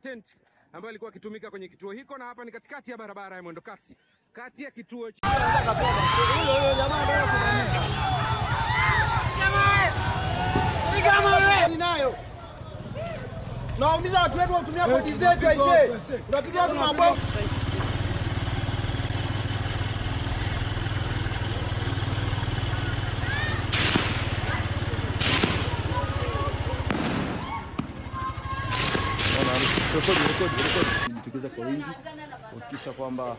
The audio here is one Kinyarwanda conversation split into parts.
Tent ambayo ilikuwa ikitumika kwenye kituo hiko, na hapa ni katikati ya barabara ya mwendokasi kati ya kituo nayo naumiza watu wetu watumia kodi zetu aisee, unapiga watu mabomu. Jitokeza kwa wingi kuhakikisha kwamba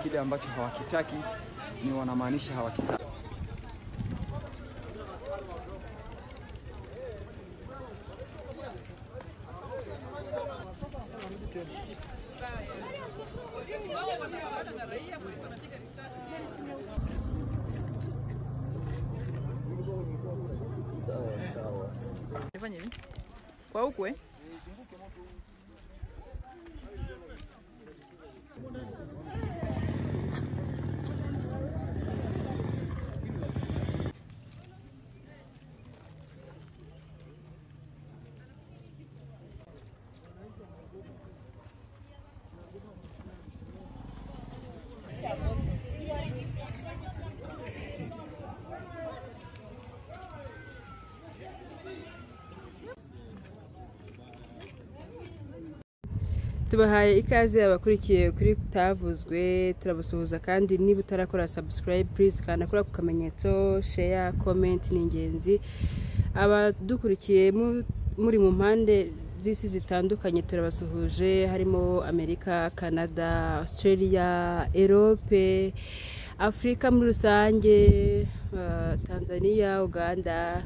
kile ambacho hawakitaki ni wanamaanisha hawakitaki. Nifanye nini? Kwa huku tubahaye ikaze abakurikiye kuri Tavuzwe, turabasuhuza kandi niba utarakora subscribe please kana kora ku kamenyetso, share, comment ni ingenzi. Abadukurikiye muri mu mpande z'isi zitandukanye turabasuhuje, harimo Amerika, Canada, Australia, Europe, Afrika muri rusange, Tanzania, Uganda,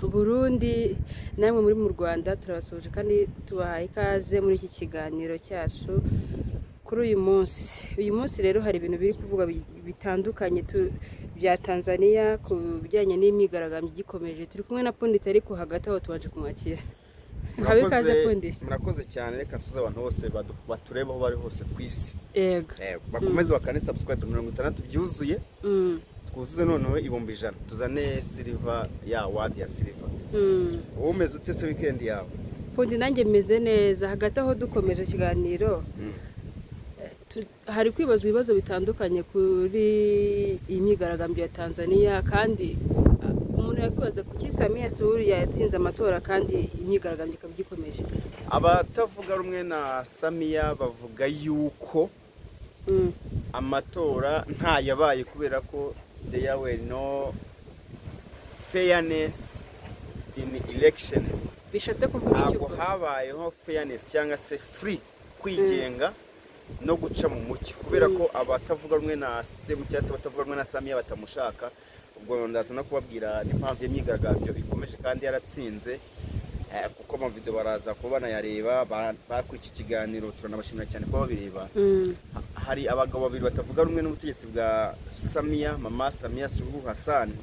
Burundi, namwe muri mu Rwanda turabasuhuje kandi tubahaye ikaze muri iki kiganiro cyacu kuri uyu munsi. Uyu munsi rero hari ibintu biri kuvuga bitandukanye bya Tanzania ku bijyanye n'imyigaragambyo gikomeje. Turi kumwe na Punditse ariko hagati aho tubaje kumwakira. Habe ikaze Pundi. Murakoze cyane, reka nsuze abantu bose batureba aho bari hose ku isi. Yego. Bakomeze bakane subscribe 60 byuzuye. Kuzuze noneho ibomba 100 tuzane silver ya wadi ya silver. Umeze utese weekend yawe? Pundi nanjye meze neza. Hagati aho dukomeje kiganiro hari kwibazwa ibibazo bitandukanye kuri imyigaragambyo ya Tanzania, kandi umuntu yakwibaza kuki Samia Suluhu yatsinze amatora kandi imyigaragambyo ikabigikomeje. Abatavuga rumwe na Samia bavuga yuko amatora nta yabaye kubera ko there were no fairness in elections. Bishatse kuvuga iki? Habayeho fairness cyangwa se free kwigenga no guca mu mucyo, kubera ko abatavuga rumwe na Semu cyangwa se batavuga rumwe na Samia batamushaka. Ubwo ndaza no kubabwira n'impamvu y'imyigaragambyo ikomeje kandi yaratsinze, kuko mu video baraza kuba banayareba. Bakuri iki kiganiro turanabashimira cyane ko babireba. Hari abagabo babiri batavuga rumwe n'ubutegetsi bwa Samia, Mama Samia Suluhu Hassan,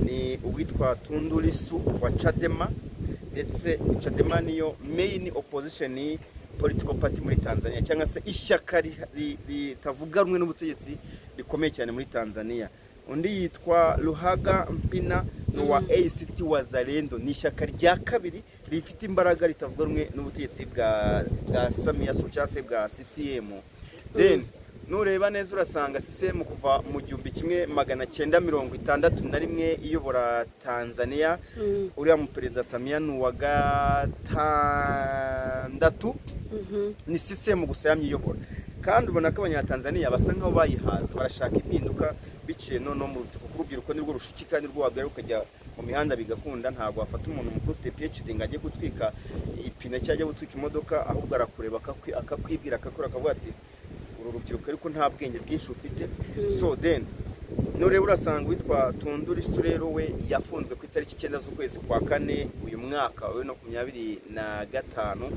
ni uwitwa Tundu Lissu wa Chadema, ndetse Chadema niyo main opposition political party muri Tanzania, cyangwa se ishyaka ritavuga rumwe n'ubutegetsi bikomeye cyane muri Tanzania. Undi yitwa Luhaga Mpina wa ACT Wazalendo, ni ishyaka rya kabiri rifite imbaraga ritavuga rumwe n'ubutegetsi bwa Samia Suluhu cyangwa se bwa CCM. Then nureba neza urasanga CCM kuva mu 1961 iyobora Tanzania, uriya mu perezida Samia n'uwa gatandatu ni CCM gusa yamyiyobora. Kandi ubona ko abanyatanzania basa nkaho bayihaza, barashaka impinduka biciye no mu rubyiruko nirwo rushikika nirwo wabwira ukajya mu mihanda bigakunda. Ntabwo wafata umuntu mukuru ufite PhD ngo ajye gutwika ipine cyangwa gutwika imodoka, ahubwo arakureba akakwibwira akakora akavuga ati uru rubyiruko ariko nta bwenge bwinshi ufite. So then nureba urasanga witwa Tundu Lissu rero we yafunzwe ku itariki 9 z'ukwezi kwa 4 uyu mwaka wa 2025.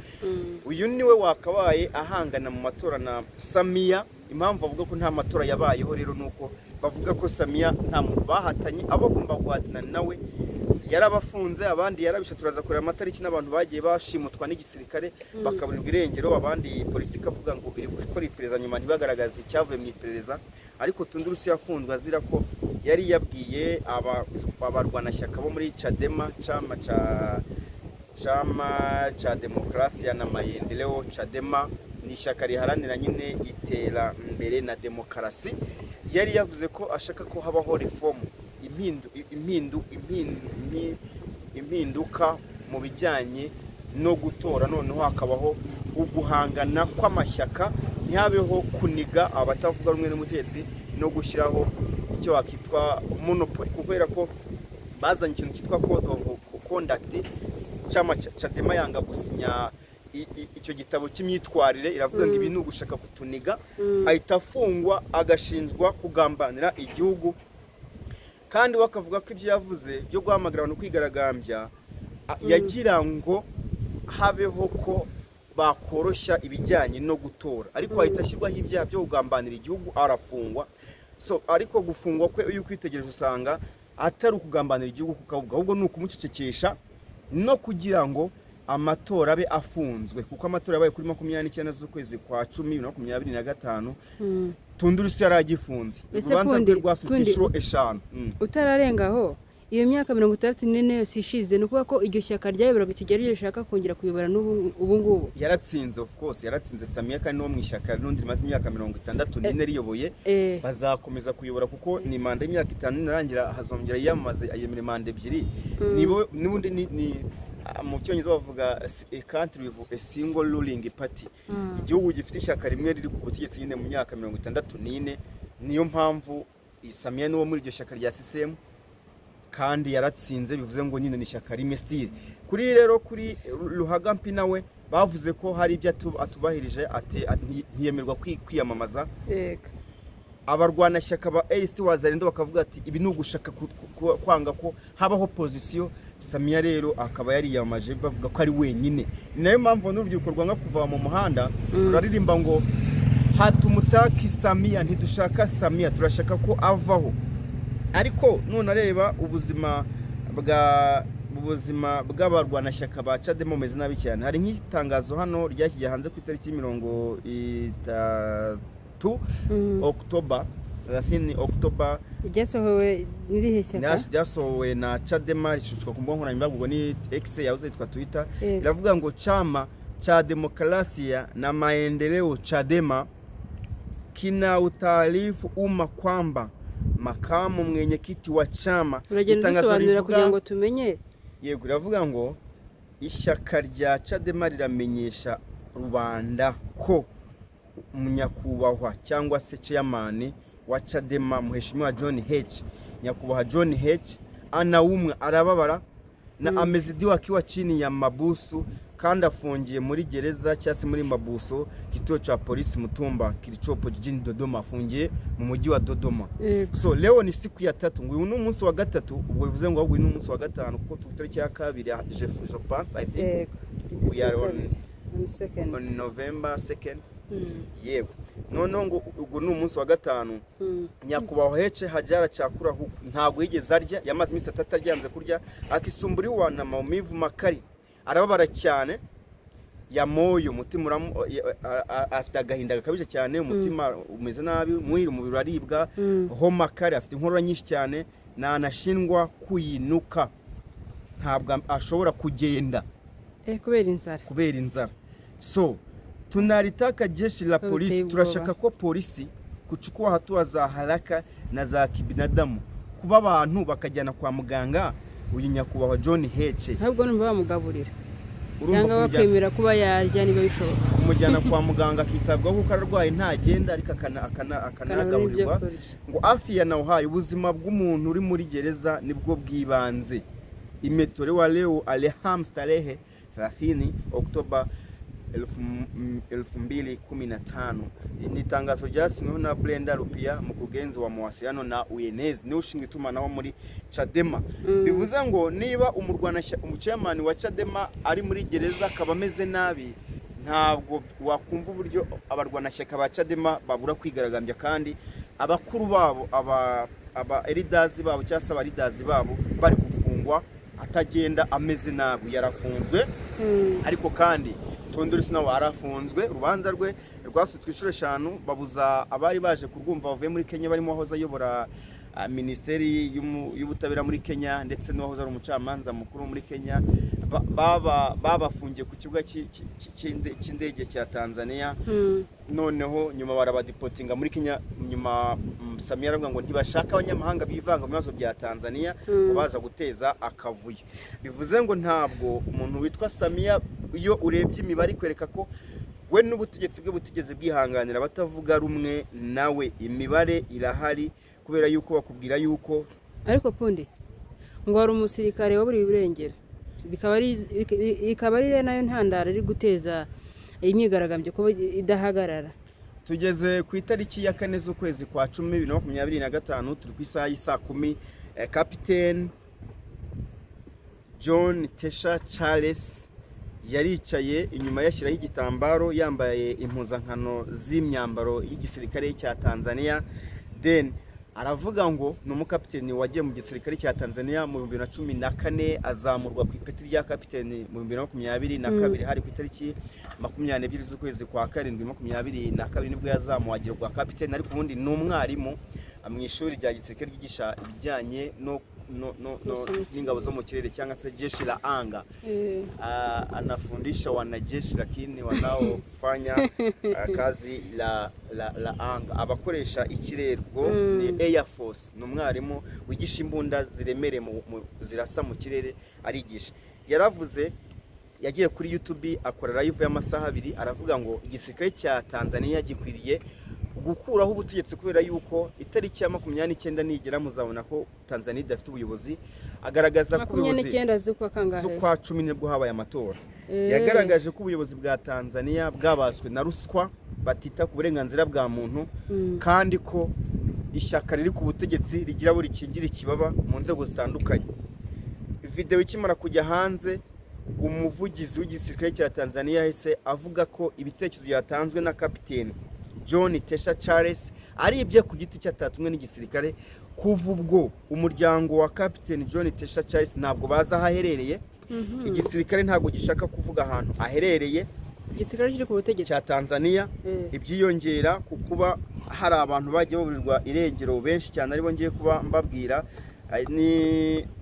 Uyu niwe wakabaye ahangana mu matora na Samia. Impamvu avuga ko nta matora yabayeho rero nuko bavuga ko Samia nta muntu bahatanye, abagomba guhatana nawe yarabafunze, abandi yarabisha. Turaza kureba amatariki n'abantu bagiye bashimutwa n'igisirikare bakaburirwa irengero, abandi polisi ikavuga ngo iri gukora iperereza nyuma ntibagaragaze icyavuye mu iperereza. Ariko Tundu Lissu yafunzwe azira ko yari yabwiye abarwanashyaka bo muri Chadema, chama cha Chama cha Demokrasia na Maendeleo Chadema ni ishyaka riharanira nyine iterambere na demokarasi. Yari yavuze ko ashaka ko habaho reform, impinduka mu bijyanye no gutora, noneho hakabaho uguhangana kw'amashyaka, ntihabeho kuniga abatavuga rumwe n'umutetsi no gushyiraho icyo wakitwa monopoly, kubera ko bazanye ikintu cyitwa code of conduct. Chama Chadema yanga gusinya icyo gitabo cy'imyitwarire, iravuga ngo ibintu gushaka kutuniga, ahita afungwa agashinjwa kugambanira igihugu. Kandi bakavuga ko ibyo yavuze byo guhamagara abantu kwigaragambya yagira ngo habeho ko bakoroshya ibijyanye no gutora, ariko ahita ashyirwaho ibyaha byo kugambanira igihugu, arafungwa. So ariko gufungwa kwe iyo kwitegereje usanga atari ukugambanira igihugu kukavuga, ahubwo ni ukumucecekesha no kugira ngo amatora abe afunzwe, kuko amatora yabaye kuri 29 z'ukwezi kwa 10 2025. Tundu Lissu yaragifunze, urubanza rwe rwasubitswe inshuro 5. Utararengaho iyo myaka 64 yose ishize, no kuba ko iryo shyaka ryayoboraga ikigero rishaka kongera kuyobora ubu ngubu. Yaratsinze, of course yaratsinze Samia, kandi no mu ishyaka n'undi rimaze imyaka 64 riyoboye. Bazakomeza kuyobora kuko ni manda y'imyaka 5 narangira, hazongera yamaze ayemere manda 2. Nibo n'ubundi ni mu cyongereza bavuga a country with a single ruling party. Igihugu gifite ishyaka rimwe riri ku butegetsi nyine mu myaka 64. Niyo mpamvu Samia n'uwo muri iryo shyaka rya CCM, kandi yaratsinze, bivuze ngo nyine ni ishyaka rimwe style. Kuri rero kuri Ruhagampi nawe bavuze ko hari ibyo atubahirije, ntiyemerwa kwiyamamaza. Abarwana shyaka ba AST Wazalendo bakavuga ati ibi ni ugushaka kwanga ko habaho position. Samia rero akaba yari yamaje bavuga ko ari wenyine. Nayo mpamvu n'urubyiruko rwanga kuva mu muhanda ruririmba ngo hatumutaki Samia, ntidushaka Samia, turashaka ko avaho. Ariko none areba ubuzima bw'abarwana shyaka ba Chadema meze nabi cyane. Hari nk'itangazo hano ryashyize hanze ku itariki 30 Oktoba, 30 Oktoba, ryasohowe n'irihe shyaka? Ryasohowe na Chadema, rishushwa ku mbuga nkoranyambaga, ubwo ni X yahoze yitwa Twitter. Iravuga ngo Chama cha Demokrasia na Maendeleo Chadema kina utaarifu umma kwamba makamu mwenyekiti wa chama. Itangazo kugira ngo tumenye. Yego, iravuga ngo ishyaka rya Chadema riramenyesha rubanda ko umunyakubahwa cyangwa se chairman wa Chadema Mheshimiwa John H, nyakubahwa John H anaumwe, arababara na amezidiwa akiwa chini ya mabusu, kandi afungiye muri gereza cyase muri mabuso, kituo cha polisi Mutumba kilichopo jijini Dodoma, afungiye mu mujyi wa Dodoma. So leo ni siku ya 3, ngo uyu ni umunsi wa 3, ubwo bivuze ngo ahubwo uyu ni umunsi wa 5 kuko tutariki ya 2, je pense I think we are on November 2nd. Yego, none ngo ubwo ni umunsi wa 5. Nyakubahwa Hece Hajara Chakura huku ntabwo yigeze arya, yamaze iminsi 3 aryanze kurya, akisumburiwa na maumivu makari, arababara cyane ya moyo, umutima afite agahinda gakabije cyane, umutima umeze nabi, umubiri aribwa, homa kare, afite inkorora nyinshi cyane, na anashindwa kuyinuka, ntabwo ashobora kugenda kubera inzara. So tunalitaka jeshi la polisi, turashaka ko polisi kuchukua hatua za haraka na za kibinadamu, kuba abantu bakajyana kwa muganga uyu nyakubahwa John Heche. Ntabwo numva bamugaburira cyangwa bakemera kuba yarya niba bishoboka, kumujyana kwa muganga akitabwaho kuko ararwaye ntagenda, ariko akanagaburirwa. Ngo afya na uhaye ubuzima bw'umuntu uri muri gereza nibwo bwibanze. Imetolewa leo Alhamisi tarehe 30 Oktoba 2015. Ni tangazo ryasinyweho na Brenda Rupia, mkurugenzi wa mawasiliano na uenezi, ni ushinzwe itumanaho muri Chadema. Bivuze ngo niba umuchairman wa Chadema ari muri gereza akaba ameze nabi, ntabwo wakumva uburyo abarwanashyaka ba Chadema babura kwigaragambya, kandi abakuru babo aba leaders babo cyangwa se leaders babo bari gufungwa, atagenda ameze nabi, yarafunzwe. Ariko kandi Tundu Lissu nawe arafunzwe, urubanza rwe rwasutswe inshuro 5, babuza abari baje kurwumva bavuye muri Kenya barimo ahoza ayobora minisiteri y'ubutabera muri Kenya ndetse n'uwahoze ari umucamanza mukuru muri Kenya babafungiye ku kibuga cy'indege cya Tanzania. Noneho nyuma barabadipotinga muri Kenya. Nyuma Samia aravuga ngo ntibashaka abanyamahanga bivanga mu bibazo bya Tanzania ngo baza guteza akavuyo. Bivuze ngo ntabwo umuntu witwa Samia, iyo urebye imibare ikwereka ko we n'ubutegetsi bwe butigeze bwihanganira batavuga rumwe nawe. Imibare irahari kubera yuko bakubwira yuko ariko pundi ngo hari umusirikare wo buri burengera, bikaba ari nayo ntandaro iri guteza imyigaragambyo ko idahagarara. Tugeze ku itariki ya 4 z'ukwezi kwa 10 2025, turi ku isaha y'isa 10. Kapiteni John Tesha Charles yaricaye inyuma yashyiraho igitambaro, yambaye impuzankano z'imyambaro y'igisirikare cya Tanzania. Then aravuga ngo ni umukapiteni wagiye mu gisirikare cya Tanzania mu 2014, azamurwa ku ipeti rya kapiteni mu 2022. Hari ku itariki 22 z'ukwezi kwa 7 2022 nibwo yazamuwe agirwa kapiteni. Ariko ubundi ni umwarimu mu ishuri rya gisirikare ryigisha ibijyanye n'ingabo zo mu kirere cyangwa se jeshi la anga. Anafundisha wanajeshi lakini wanaofanya kazi la anga, abakoresha ikirere, ni Air Force. Ni umwarimu wigisha imbunda ziremere zirasa mu kirere arigisha. Yaravuze, yagiye kuri YouTube akora live y'amasaha 2, aravuga ngo igisirikare cya Tanzania gikwiriye gukuraho ubutegetsi kubera yuko itariki ya 29 nigera muzabona ko Tanzania idafite ubuyobozi. Agaragaza ko ubuyobozi 29 z'ukwa kangahe z'ukwa 10 nibwo habaye amatora. Yagaragaje ko ubuyobozi bwa Tanzania bwabaswe na ruswa, batita ku burenganzira bwa muntu, kandi ko ishyaka riri ku butegetsi rigira buri kingira ikibaba mu nzego zitandukanye. Video ikimara kujya hanze, umuvugizi w'igisirikare cya Tanzania yahise avuga ko ibitekerezo byatanzwe na kapiteni John Tesha Charles ari ibye ku giti cyatatumwe n'igisirikare. Kuva ubwo umuryango wa kapiteni John Tesha Charles ntabwo baza ahaherereye. Igisirikare ntabwo gishaka kuvuga ahantu aherereye. Igisirikare kiri ku butegetsi cya Tanzania ibyiyongera ku kuba hari abantu bagiye baburirwa irengero benshi cyane, aribo ngiye kuba mbabwira.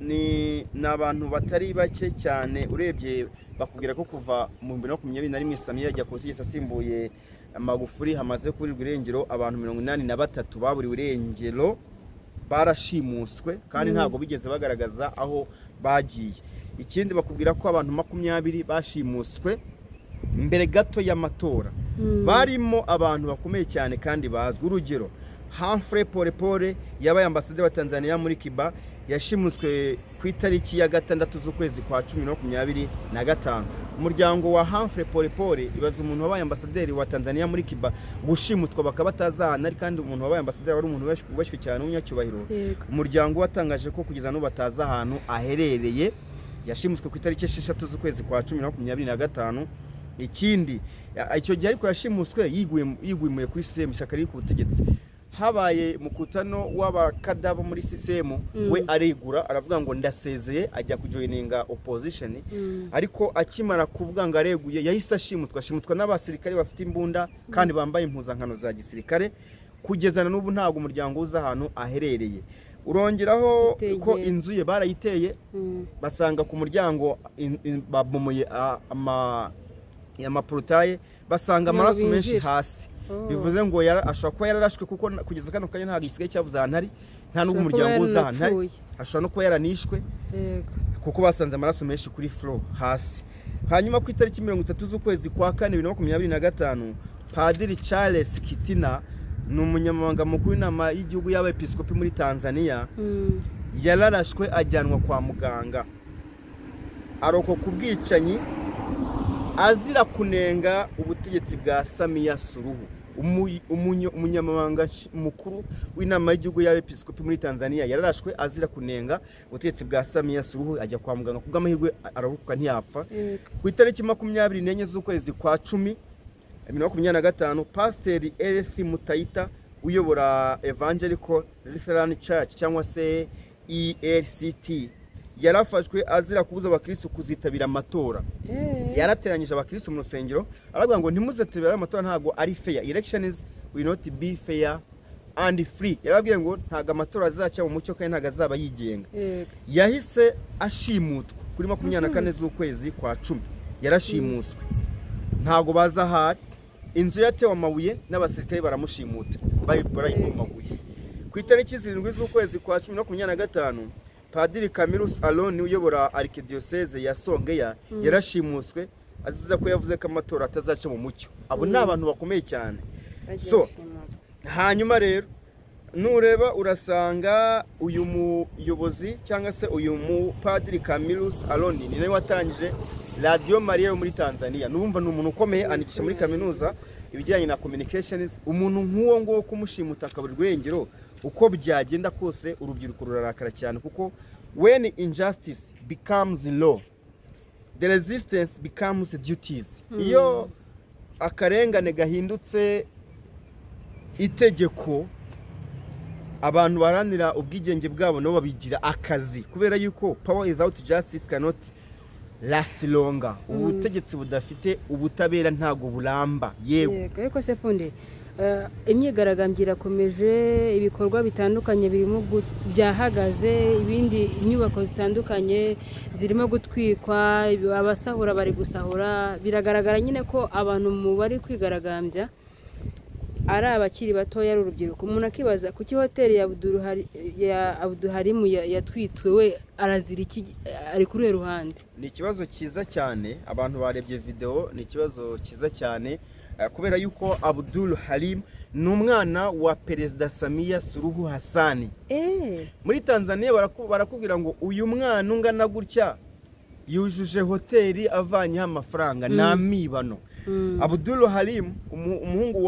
Ni abantu batari bake cyane. Urebye bakubwira ko kuva mu 2021 Samia yajya ku butegetsi asimbuye Magufuli hamaze kuburirwa irengero abantu 83 baburiwe irengero, barashimuswe kandi ntabwo bigeze bagaragaza aho bagiye. Ikindi bakubwira ko abantu 20 bashimuswe mbere gato y'amatora, barimo abantu bakomeye cyane kandi bazwi. Urugero, Humphrey Polepole yabaye ambasaderi wa Tanzania muri Cuba, yashimuswe ku itariki ya 6 z'ukwezi kwa 10 2025. Umuryango wa Humphrey Polepole ibaza umuntu wabaye ambasaderi wa Tanzania muri Cuba gushimutwa bakaba batazahana, ari kandi umuntu wabaye ambasaderi wari umuntu wubashywe cyane w'umunyacyubahiro. Umuryango watangaje ko kugeza n'ubu bataza ahantu aherereye. Yashimuswe ku itariki 6 z'ukwezi kwa 10 2025. Ikindi, icyo gihe ariko yashimuswe yiguye kuri CCM, ishyaka riri ku butegetsi. Habaye mukutano w'abakadabo muri CCM, we aregura aravuga ngo ndasezeye, ajya kujoininga opposition. Ariko akimara kuvuga ngo areguye yahise ashimutwa n'abasirikare bafite imbunda kandi bambaye impuzankano za gisirikare. Kugezana n'ubu ntabwo umuryango uza ahantu aherereye. Urongeraho ko inzu ye barayiteye, basanga ku muryango babomoye amaportaye, basanga amaraso menshi hasi. Bivuze ngo ashobora kuba yararashwe, kuko kugeza kano kanya ntabwo isigaye cyavuze ahantu ari, nta n'ubwo umuryango uza ahantu ari. Ashobora no kuba yaranishwe kuko basanze amaraso menshi kuri floor hasi. Hanyuma ku itariki 30 z'ukwezi kwa 4 2025, Padiri Charles Kitina ni umunyamabanga mukuru w'inama y'igihugu y'abepiskopi muri Tanzania, yararashwe ajyanwa kwa muganga. Aroko ku bwicanyi azira kunenga ubutegetsi bwa Samia Suluhu. Umunyamabanga mukuru w'inama y'igihugu y'abepiskopi muri Tanzania yararashwe azira kunenga ubutegetsi bwa Samia Suluhu, ajya kwa muganga kubw'amahirwe araruka ntiyapfa. Ku itariki 24 z'ukwezi kwa 10 2025, Pasiteri Elf Mutaita uyobora Evangelical Lutheran Church cyangwa se ELCT yarafashwe azira kubuza abakristo kuzitabira amatora. Yarateranyije abakristo mu rusengero aravuga ngo ntimuzitabira amatora, ntago ari fair, elections will not be fair and free. Yarabwiye ngo ntago amatora azaca mu mucyo kandi ntago azaba yigenga. Yahise ashimutwa kuri 24 z'ukwezi kwa 10. Yarashimuswe. Ntago baza hari. Inzu yatewe amabuye n'abasirikare baramushimuta. Bayibomaguye. Ku itariki 7 z'ukwezi kwa 10 Padiri Camillus Aloni uyobora Arkidiocese ya Songeya yarashimuswe aziza ko yavuze ko amatora atazaca mu mucyo. Abo ni abantu bakomeye cyane. So hanyuma rero nureba urasanga uyu muyobozi cyangwa se uyu mu Padiri Camillus Aloni ni nawe watangije Radio Maria yo muri Tanzania. Numva n'umuntu ukomeye anikisha muri kaminuza ibijyanye na communications. Umuntu nk'uwo ngo kumushimuta akaburirwa irengero uko byagenda kose urubyiruko rurarakara cyane kuko when injustice becomes law the resistance becomes duties. Iyo akarengane gahindutse itegeko abantu baranira ubwigenge bwabo nabo babigira akazi kubera yuko power without justice cannot last longer. Ubutegetsi budafite ubutabera ntago buramba. Yego ariko se Punde imyigaragambyo irakomeje, ibikorwa bitandukanye birimo byahagaze, ibindi inyubako zitandukanye zirimo gutwikwa, abasahura bari gusahura. Biragaragara nyine ko abantu mu bari kwigaragambya ari abakiri batoya ari urubyiruko. Umuntu akibaza kuki hoteli ya Abdulharim yatwitswe we arazira iki, ari kuri ruhande? Ni ikibazo cyiza cyane, abantu barebye video, ni ikibazo cyiza cyane kubera yuko Abdulharim ni umwana wa Perezida Samia Suluhu Hassan. Muri Tanzania barakubwira ngo uyu mwana ungana gutya yujuje hoteli avanyeho amafaranga na mibano. Abdulharim umuhungu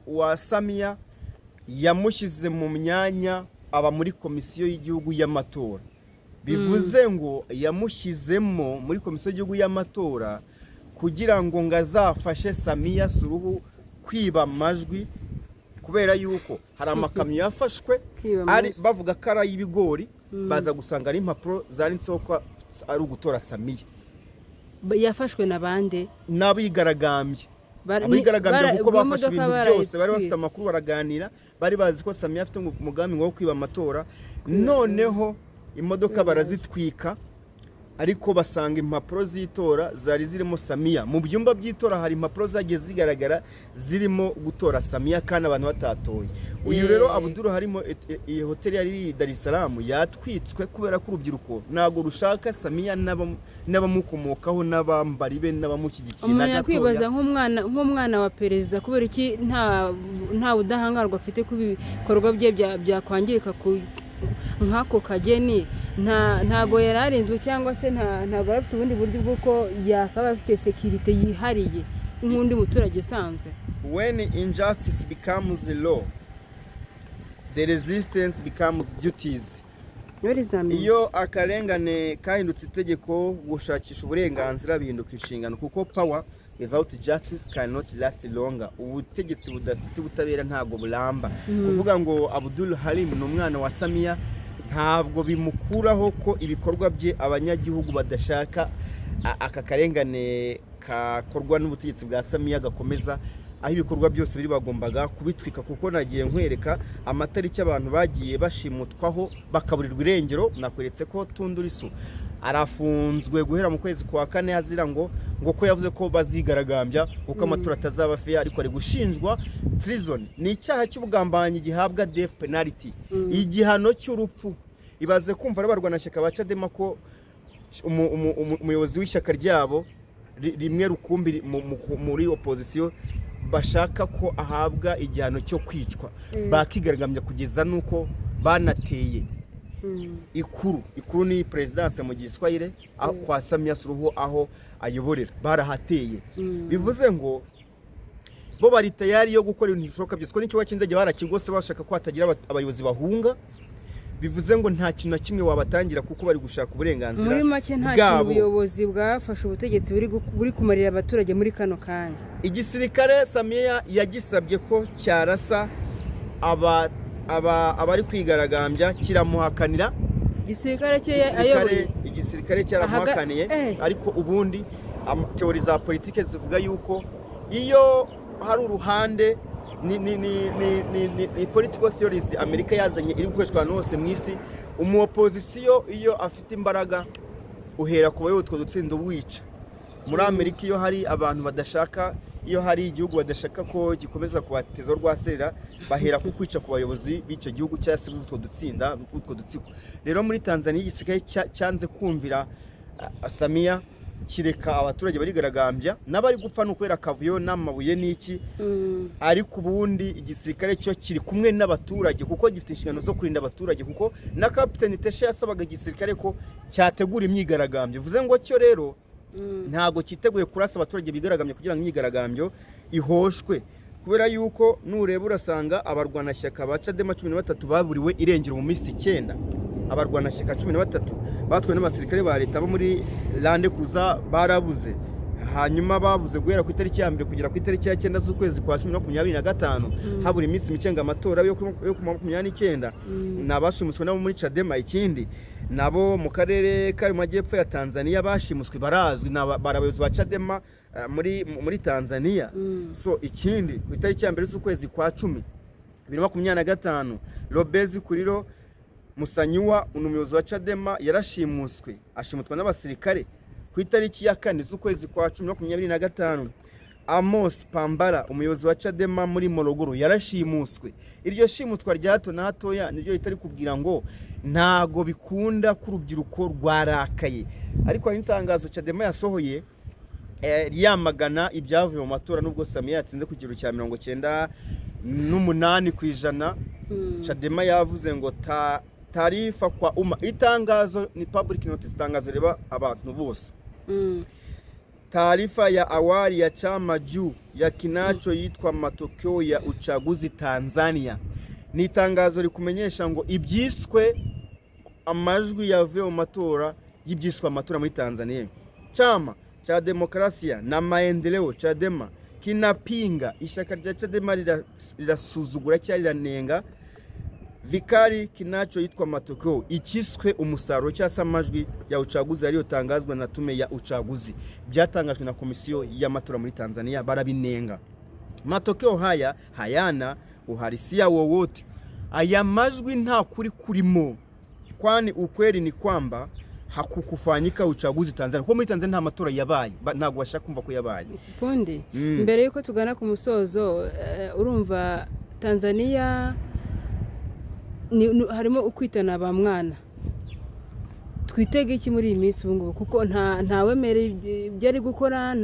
wa Samia yamushyize mu myanya aba muri komisiyo y'igihugu y'amatora. Bivuze ngo yamushyizemo muri komisiyo y'igihugu y'amatora kugira ngo ngazafashe Samia Suluhu kwiba amajwi kubera yuko hari amakamyo yafashwe ari bavuga ko ari y'ibigori baza gusanga ari impapuro zanditseho ko ari ugutora Samia. Yafashwe nabande nabigaragambye abigaragambye kuko bafashe ibintu byose bari bafite amakuru baraganira bari bazi ko Samia afite umugambi wo kwiba amatora. Noneho imodoka barazitwika ariko basanga impapuro z'itora zari zirimo Samia. Mu byumba by'itora hari impapuro zagiye zigaragara zirimo gutora Samia kandi abantu batatoye. Uyu rero Abdulharim iyi hoteli yari Dar es Salaam yatwitswe kubera ko urubyiruko nago rushaka Samia n'abamukomokaho n'abambari be n'abamukigikiye na gatoya. Kwibaza nk'umwana wa perezida kubera iki nta budahangarwa afite ku bikorwa bye byakwangirika nk'ako kageni. Ntago yararinzwe cyangwa se ntago afite ubundi buryo bw'uko yakaba afite security yihariye nk'undi muturage usanzwe. When injustice becomes the law, the resistance becomes duties. Iyo akarengane kahindutse itegeko gushakisha uburenganzira bihinduka inshingano kuko power without justice cannot last longer. Ubutegetsi budafite ubutabera ntago buramba. Kuvuga ngo Abdulharim ni umwana wa Samia ntabwo bimukuraho ko ibikorwa bye abanyagihugu badashaka aka karengane kakorwa n'ubutegetsi bwa Samia gakomeza. Aho ibikorwa byose biri bagombaga kubitwika kuko nagiye nkwereka amatariki abantu bagiye bashimutwaho bakaburirwa irengero. Nakweretse ko Tundu Lissu arafunzwe guhera mu kwezi kwa 4 azira ngo ko yavuze ko bazigaragambya kuko amatora atazaba fair, ariko ari gushinjwa treason. Ni icyaha cy'ubugambanyi gihabwa death penalty, igihano cy'urupfu. Ibaze kumva arabarwana shyaka baca dema ko umuyobozi w'ishyaka ryabo rimwe rukumbi muri opposition bashaka ko ahabwa igihano cyo kwicwa. Bakigaragambya kugeza nuko banateye ikuru ni presidence mu Giswahili kwa Samia Suluhu aho ayoborera barahateye. Bivuze ngo bo bari tayari yo gukora ibintu bishoboka byose ko n'icyo bakindege barakigose bashaka ko hatagira abayobozi bahunga. Bivuze ngo nta kintu na kimwe wabatangira kuko bari gushaka uburenganzira. Muri make nta kintu ubuyobozi bwafashe ubutegetsi buri kumarira abaturage muri kano kanya. Igisirikare Samia yagisabye ko cyarasa abari kwigaragambya kiramuhakanira. Igisirikare cyaramuhakaniye ariko ubundi teori za politike zivuga yuko iyo hari uruhande ni political theories Amerika yazanye iri gukoreshwa ahantu hose mu isi. Umuopozisiyo iyo afite imbaraga uhera ku bayobozi utwo dutsinda wica. Muri Amerika iyo hari abantu badashaka, iyo hari igihugu badashaka ko gikomeza kubateza rwaserera, bahera ku kwica ku bayobozi b'icyo gihugu cyase utwo dutsinda utwo dutsiko. Rero muri Tanzania igisigaye cyanze kumvira Samia kireka abaturage barigaragambya n'abari gupfa n'ukwera kavuyo n'amabuye n'iki, ariko ubundi igisirikare cyo kiri kumwe n'abaturage kuko gifite inshingano zo kurinda abaturage, kuko na Captain Tesha yasabaga igisirikare ko cyategura imyigaragambyo. Bivuze ngo cyo rero ntago kiteguye kurasa abaturage bigaragambye kugira ngo imyigaragambyo ihoshwe, kubera yuko nureba urasanga abarwanashyaka ba Chadema 13 baburiwe irengero mu minsi 9. Abarwanashyaka 13 batwe n'abasirikare ba leta bo muri Lande Kuza barabuze, hanyuma babuze guhera ku itariki ya 2 kugera ku itariki ya 9 z'ukwezi kwa 2025 habura iminsi micenga amatora yo ku 29 nabashimuswe nabo muri Chadema. Ikindi nabo mu karere kari mu majyepfo ya Tanzania bashimuswe barazwi barabayobozi ba Chadema muri Tanzania. So ikindi ku itariki ya 2 z'ukwezi kwa 10 2025 Lobezi Kuriro Musanyiwa umuyobozi wa Chadema yarashimuswe, ashimutwa n'abasirikare ku itariki ya 4 z'ukwezi kwa 2025. Amos Pambara umuyobozi wa Chadema muri Morogoro yarashimuswe. Iryo shimutwa rya hato na hatoya niryo itari kubwira ngo ntago bikunda ku rubyiruko rwarakaye, ariko hari intangazo Chadema yasohoye yamagana ibyavuye mu matora nubwo Samia yatsinze ku kigero cya 98%. Chadema yavuze ngo taarifa kwa umma. Itangazo ni public notice, tangazo reba abantu bose. Taarifa ya awali ya chama juu ya kinachoitwa matokeo ya uchaguzi Tanzania. Ni tangazo rikumenyesha ngo ibyiswe amajwi yavuye mu matora y'ibyiswe amatora muri Tanzania. Chama cha demokrasia na maendeleo Chadema kinapinga ishaka rya Chadema rirasuzugura cyari ranenga vikari kinachoitwa matokeo ikiswe umusaruro cyasa amajwi ya uchaguzi yaliyotangazwa na tume ya uchaguzi, byatangajwe na komisiyo y'amatora muri Tanzania barabinenga. Matokeo haya hayana uhalisia wowote, aya majwi nta kuri kurimo, kwani ukweli ni kwamba hakukufanyika uchaguzi Tanzania. Kwa muri Tanzania nta matora yabaye, ntago bashaka kumva ko yabaye. Kundi mbere yuko tugana ku musozo, urumva Tanzania harimo ukwitana ba mwana. Twitege iki muri iyi minsi ubungubu, kuko nta wemere byari gukora,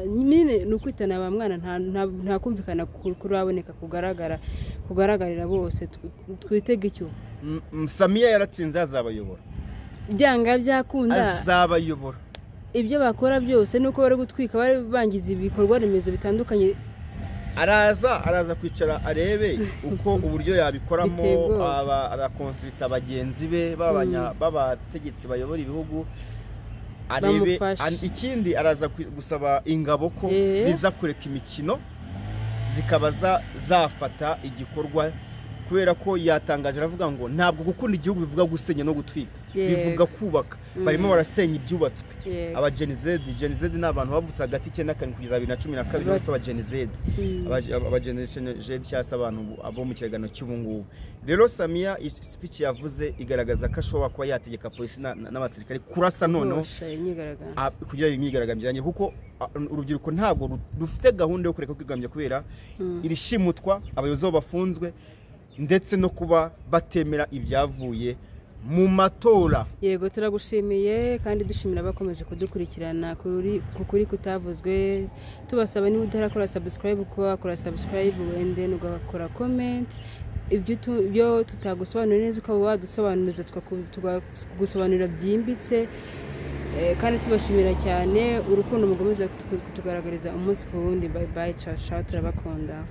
nyine nukwitana ba mwana, nta kumvikana kuraboneka kugaragarira bose. Twitege icyo Samia yaratsinze azabayobora, byanga byakunda azabayobora. Ibyo bakora byose nuko bari gutwika, bari bangiza ibikorwa remezo bitandukanye. Araza kwicara arebe uko uburyo yabikoramo, arakonsulta bagenzi be babategetsi bayobora ibihugu, arebe. Ikindi araza gusaba ingabo ko ziza kureka imikino zikaba zafata igikorwa, kubera ko yatangaje aravuga ngo ntabwo gukunda igihugu bivuga gusenya no gutwika, bivuga kubaka. Barimo barasenya ibyubatswe. Aba Gen Z ni abantu bavutse hagati y'Icyenda kugeza 2012 n'aba Gen Z. Aba Generation Z cyasa abantu abo mu kiragano cy'ubungubu. Rero Samia speech yavuze igaragaza ko ashobora kuba yategeka polisi n'abasirikare kurasa noneho kugira imyigaragambyo, kuko urubyiruko ntabwo rufite gahunda yo kureka kwigambya kubera irishimutwa, abayobozi bafunzwe, ndetse no kuba batemera ibyavuye mu matora. Yego, turagushimiye kandi dushimira abakomeje kudukurikirana kuri kutavuzwe. Tubasaba niba utarakora subscribe ko wakora subscribe, wende ugakora comment. Ibyo tutagusobanurira neza ukaba wadusobanuriza tukagusobanurira byimbitse. Kandi tubashimira cyane urukundo mugomeza kutugaragariza umunsi ku wundi. Bye bye, ciao ciao, turabakunda.